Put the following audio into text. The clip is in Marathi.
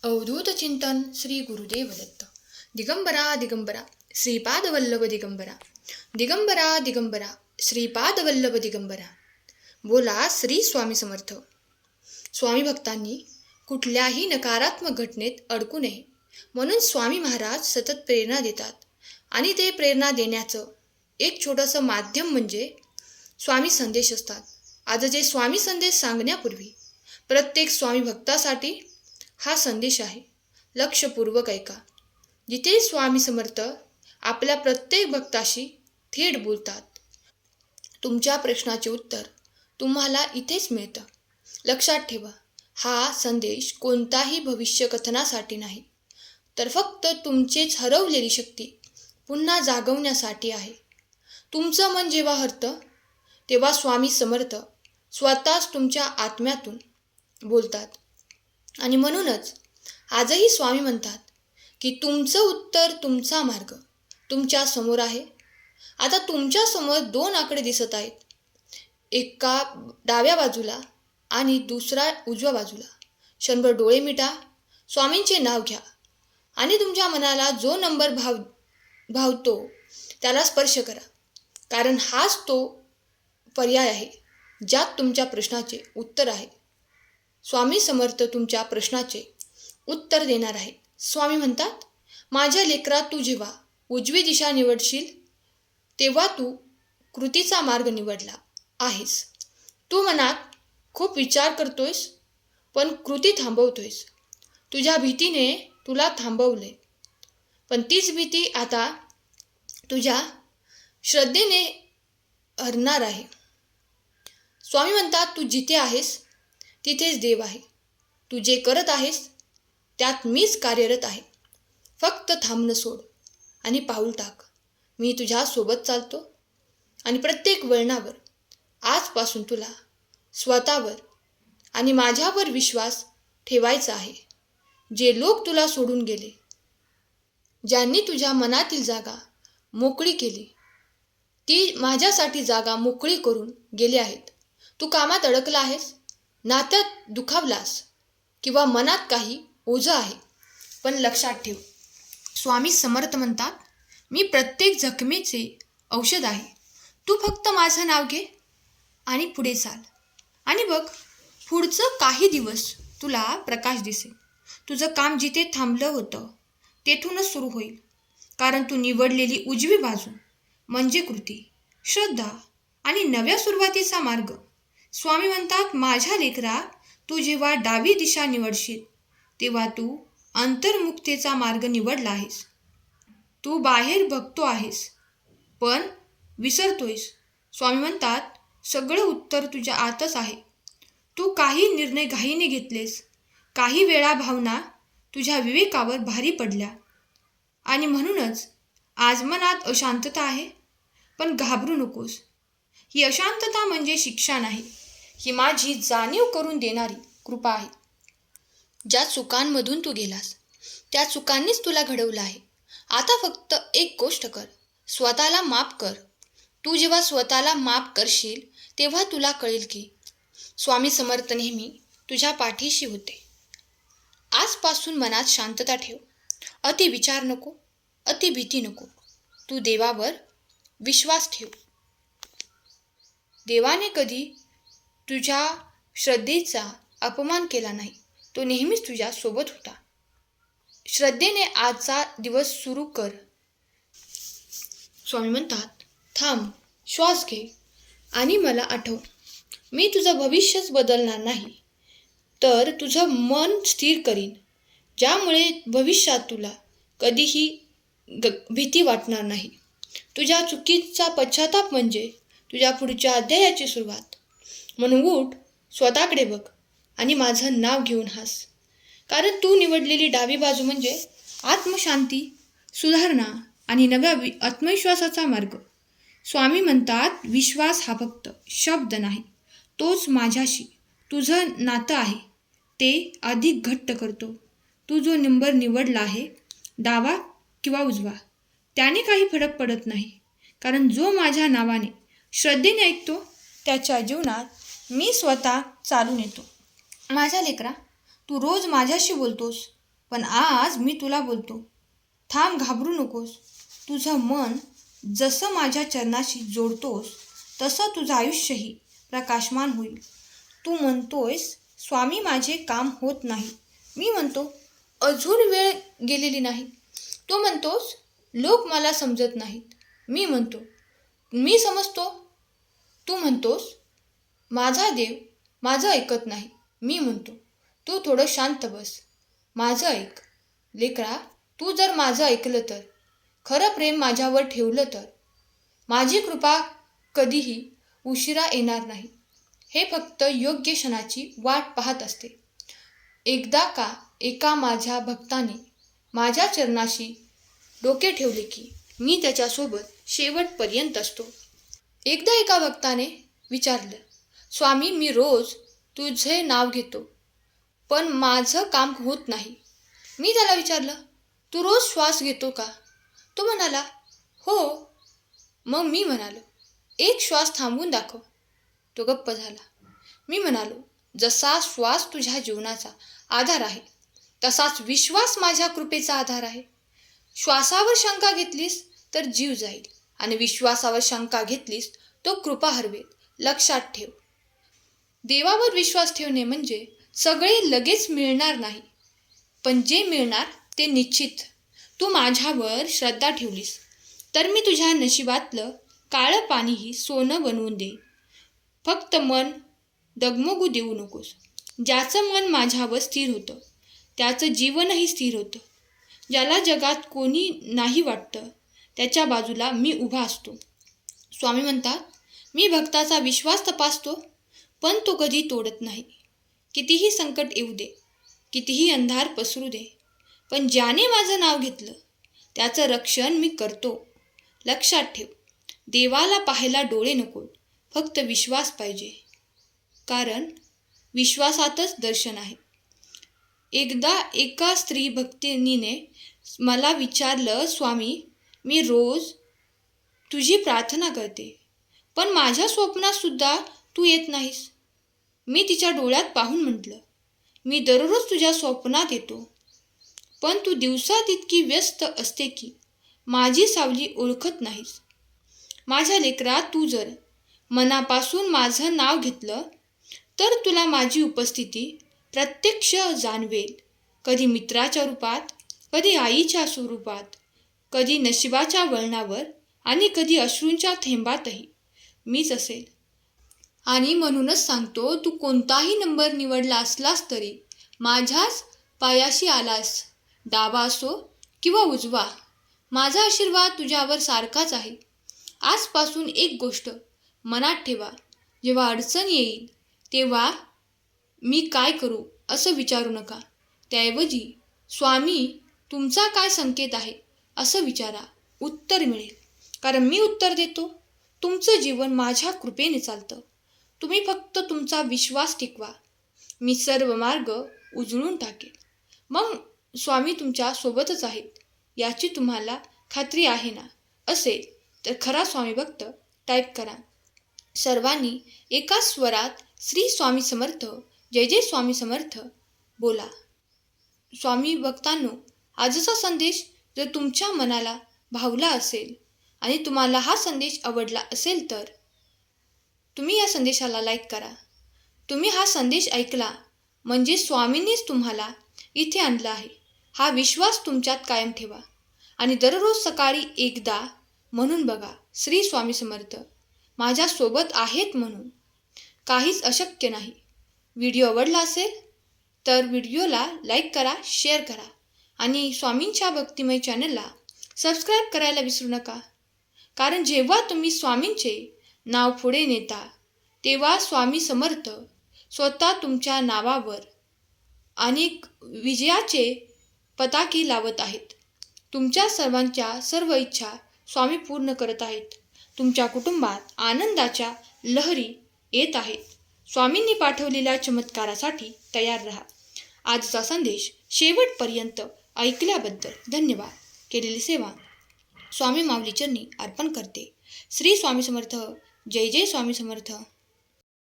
अवधूत चिंतन श्री गुरुदेव दत्त. दिगंबरा दिगंबरा श्रीपाद वल्लभ दिगंबरा. दिगंबरा दिगंबरा श्रीपाद वल्लभ दिगंबरा. बोला श्री स्वामी समर्थ. स्वामी भक्तांनी कुठल्याही नकारात्मक घटनेत अडकू नये म्हणून स्वामी महाराज सतत प्रेरणा देतात. आणि ते प्रेरणा देण्याचं एक छोटंसं माध्यम म्हणजे स्वामी संदेश असतात. आजचे स्वामी संदेश सांगण्यापूर्वी प्रत्येक स्वामी भक्तासाठी हा संदेश आहे. लक्षपूर्वक ऐका. जिथे स्वामी समर्थ आपल्या प्रत्येक भक्ताशी थेट बोलतात. तुमच्या प्रश्नाचे उत्तर तुम्हाला इथेच मिळतं. लक्षात ठेवा, हा संदेश कोणताही भविष्यकथनासाठी नाही, तर फक्त तुमचीच हरवलेली शक्ती पुन्हा जागवण्यासाठी आहे. तुमचं मन जेव्हा हरतं तेव्हा स्वामी समर्थ स्वतःच तुमच्या आत्म्यातून बोलतात. आणि म्हणूनच आजही स्वामी म्हणतात की तुमचं उत्तर, तुमचा मार्ग तुमच्या समोर आहे. आता तुमच्या समोर 2 आकडे दिसत आहेत. एका डाव्या बाजूला आणि दुसरा उजव्या बाजूला. क्षणभर डोळे मिटा, स्वामींचे नाव घ्या आणि तुमच्या मनाला जो नंबर भावतो त्याला स्पर्श करा. कारण हाच तो पर्याय आहे ज्यात तुमच्या प्रश्नाचे उत्तर आहे. स्वामी समर्थ तुमच्या प्रश्नाचे उत्तर देणार आहेत. स्वामी म्हणतात, माझ्या लेकरा, तू जेव्हा उजवी दिशा निवडशील तेव्हा तू कृतीचा मार्ग निवडला आहेस. तू मनात खूप विचार करतोयस पण कृती थांबवतोयस. तुझ्या भीतीने तुला थांबवले, पण तीच भीती आता तुझ्या श्रद्धेने हरणार आहे. स्वामी म्हणतात, तू जिथे आहेस तिथेच देव आहे. तू जे करत आहेस त्यात मीच कार्यरत आहे. फक्त थांबणं सोड आणि पाऊल टाक. मी तुझ्यासोबत चालतो आणि प्रत्येक वळणावर आजपासून तुला स्वतःवर आणि माझ्यावर विश्वास ठेवायचा आहे. जे लोक तुला सोडून गेले, ज्यांनी तुझ्या मनातील जागा मोकळी केली, ती माझ्यासाठी जागा मोकळी करून गेले आहेत. तू कामात अडकला आहेस, नात्यात दुखावलास किंवा मनात काही ओझं आहे, पण लक्षात ठेव, स्वामी समर्थ म्हणतात, मी प्रत्येक जखमेचे औषध आहे. तू फक्त माझं नाव घे आणि पुढे चाल आणि बघ, पुढचं काही दिवस तुला प्रकाश दिसेल. तुझं काम जिथे थांबलं होतं तेथूनच सुरू होईल. कारण तू निवडलेली उजवी बाजू म्हणजे कृती, श्रद्धा आणि नव्या सुरुवातीचा मार्ग. स्वामी म्हणतात, माझ्या लेकरा, तू जेव्हा डावी दिशा निवडशील तेव्हा तू अंतर्मुक्तीचा मार्ग निवडला आहेस. तू बाहेर बघतो आहेस पण विसरतोयस. स्वामी म्हणतात, सगळं उत्तर तुझ्या आतच आहे. तू काही निर्णय घाईने घेतलेस, काही वेळा भावना तुझ्या विवेकावर भारी पडल्या आणि म्हणूनच आज मनात अशांतता आहे. पण घाबरू नकोस. ही अशांतता म्हणजे शिक्षा नाही, ही माझी जाणीव करून देणारी कृपा आहे. ज्या चुकांमधून तू गेलास त्या चुकांनीच तुला घडवलं आहे. आता फक्त एक गोष्ट कर, स्वतःला माफ कर. तू जेव्हा स्वतःला माफ करशील तेव्हा तुला कळेल की स्वामी समर्थ नेहमी तुझ्या पाठीशी होते. आजपासून मनात शांतता ठेव. अति विचार नको, अति भीती नको. तू देवावर विश्वास ठेव. देवाने कधी तुझ्या श्रद्धेचा अपमान केला नाही. तो नेहमीच तुझ्या सोबत होता. श्रद्धेने आजचा दिवस सुरू कर. स्वामी म्हणतात, थांब, श्वास घे आणि मला आठव. मी तुझं भविष्यच बदलणार नाही, तर तुझं मन स्थिर करीन, ज्यामुळे भविष्यात तुला कधीही भीती वाटणार नाही. तुझ्या चुकीचा पश्चाताप म्हणजे तुझ्या पुढच्या अध्यायाची सुरुवात. म्हणून उठ, स्वतःकडे बघ आणि माझं नाव घेऊन हास. कारण तू निवडलेली डावी बाजू म्हणजे आत्मशांती, सुधारणा आणि नव्या आत्मविश्वासाचा मार्ग. स्वामी म्हणतात, विश्वास हा फक्त शब्द नाही, तोच माझ्याशी तुझं नातं आहे, ते अधिक घट्ट करतो. तू जो नंबर निवडला आहे, डावा किंवा उजवा, त्याने काही फरक पडत नाही. कारण जो माझ्या नावाने श्रद्धेने ऐकतो त्याच्या जीवनात मी स्वतः चालून येतो. माझ्या लेकरा, तू रोज माझ्याशी बोलतोस पण आज मी तुला बोलतो, थांब, घाबरू नकोस. तुझं मन जसं माझ्या चरणाशी जोडतोस तसं तुझं आयुष्यही प्रकाशमान होईल. तू म्हणतोयस, स्वामी माझे काम होत नाही. मी म्हणतो, अजून वेळ गेलेली नाही. तू म्हणतोस, लोक मला समजत नाहीत. मी म्हणतो, मी समजतो. तू म्हणतोस, माझा देव माझं ऐकत नाही. मी म्हणतो, तू थोडं शांत बस, माझं ऐक. लेकरा, तू जर माझं ऐकलं तर, खरं प्रेम माझ्यावर ठेवलं तर, माझी कृपा कधीही उशिरा येणार नाही. हे फक्त योग्य क्षणाची वाट पाहत असते. एकदा का एका माझ्या भक्ताने माझ्या चरणाशी डोके ठेवले की मी त्याच्यासोबत शेवटपर्यंत असतो. एकदा एका भक्ताने विचारलं, स्वामी, मी रोज तुझे नाव घेतो, पण माझं काम होत नाही. मी त्याला विचारलं, तू रोज श्वास घेतो का? तो म्हणाला, हो. मग मी म्हणालो, एक श्वास थांबवून दाखव. तो गप्प झाला. मी म्हणालो, जसा श्वास तुझ्या जीवनाचा आधार आहे, तसाच विश्वास माझ्या कृपेचा आधार आहे. श्वासावर शंका घेतलीस तर जीव जाईल, आणि विश्वासावर शंका घेतलीस तो कृपा हरवेल. लक्षात ठेव. देवावर विश्वास ठेवणे म्हणजे सगळे लगेच मिळणार नाही, पण जे मिळणार ते निश्चित. तू माझ्यावर श्रद्धा ठेवलीस तर मी तुझ्या नशिबातलं काळं पाणीही सोनं बनवून देईन. फक्त मन डगमगू देऊ नकोस. ज्याचं मन माझ्यावर स्थिर होतं त्याचं जीवनही स्थिर होतं. ज्याला जगात कोणी नाही वाटतं त्याच्या बाजूला मी उभा असतो. स्वामी म्हणतात, मी भक्ताचा विश्वास तपासतो, पण तो कधी तोडत नाही. कितीही संकट येऊ दे, कितीही अंधार पसरू दे, पण ज्याने माझं नाव घेतलं त्याचं रक्षण मी करतो. लक्षात ठेव, देवाला पाहायला डोळे नकोत, फक्त विश्वास पाहिजे, कारण विश्वासातच दर्शन आहे. एकदा एका स्त्री भक्तिनीने मला विचारलं, स्वामी, मी रोज तुझी प्रार्थना करते, पण माझ्या स्वप्नात सुद्धा तू येत नाहीस. मी तिच्या डोळ्यात पाहून म्हटलं, मी दररोज तुझ्या स्वप्नात येतो, पण तू दिवसात इतकी व्यस्त असते की माझी सावली ओळखत नाहीस. माझ्या लेकरा, तू जर मनापासून माझं नाव घेतलं तर तुला माझी उपस्थिती प्रत्यक्ष जाणवेल. कधी मित्राच्या रूपात, कधी आईच्या स्वरूपात, कधी नशिबाच्या वळणावर, आणि कधी अश्रूंच्या थेंबातही मीच असेल. आणि म्हणूनच सांगतो, तू कोणताही नंबर निवडला असलास तरी माझ्याच पायाशी आलास. डावा असो किंवा उजवा, माझा आशीर्वाद तुझ्यावर सारखाच आहे. आजपासून एक गोष्ट मनात ठेवा, जेव्हा अडचण येईल तेव्हा मी काय करू असं विचारू नका. त्याऐवजी स्वामी तुमचा काय संकेत आहे असं विचारा. उत्तर मिळेल, कारण मी उत्तर देतो. तुमचं जीवन माझ्या कृपेने चालतं. तुम्ही फक्त तुमचा विश्वास टिकवा. मी सर्व मार्ग उजळून टाकेल. मग स्वामी तुमच्या सोबतच आहेत याची तुम्हाला खात्री आहे ना? असेल तर खरा स्वामी भक्त टाईप करा. सर्वांनी एकाच स्वरात श्री स्वामी समर्थ, जय जय स्वामी समर्थ बोला. स्वामी भक्तांनो, आजचा संदेश जर तुमच्या मनाला भावला असेल आणि तुम्हाला हा संदेश आवडला असेल तर तुम्ही या संदेशाला लाईक करा. तुम्ही हा संदेश ऐकला म्हणजे स्वामींनीच तुम्हाला इथे आणलं आहे हा विश्वास तुमच्यात कायम ठेवा. आणि दररोज सकाळी एकदा म्हणून बघा, श्री स्वामी समर्थ माझ्यासोबत आहेत म्हणून. काहीच अशक्य नाही. व्हिडिओ आवडला असेल तर व्हिडिओला लाईक करा, शेअर करा, आणि स्वामींच्या भक्तिमय चॅनलला सबस्क्राईब करायला विसरू नका. कारण जेव्हा तुम्ही स्वामींचे नाव पुढे नेता तेव्हा स्वामी समर्थ स्वतः तुमच्या नावावर अनेक विजयाचे पताके लावत आहेत. तुमच्या सर्वांच्या सर्व इच्छा स्वामी पूर्ण करत आहेत. तुमच्या कुटुंबात आनंदाच्या लहरी येत आहेत. स्वामींनी पाठवलेल्या चमत्कारासाठी तयार राहा. आजचा संदेश शेवटपर्यंत ऐकल्याबद्दल धन्यवाद. केलेली सेवा स्वामी माऊली चरणी अर्पण करते. श्री स्वामी समर्थ. जय जय स्वामी समर्थ.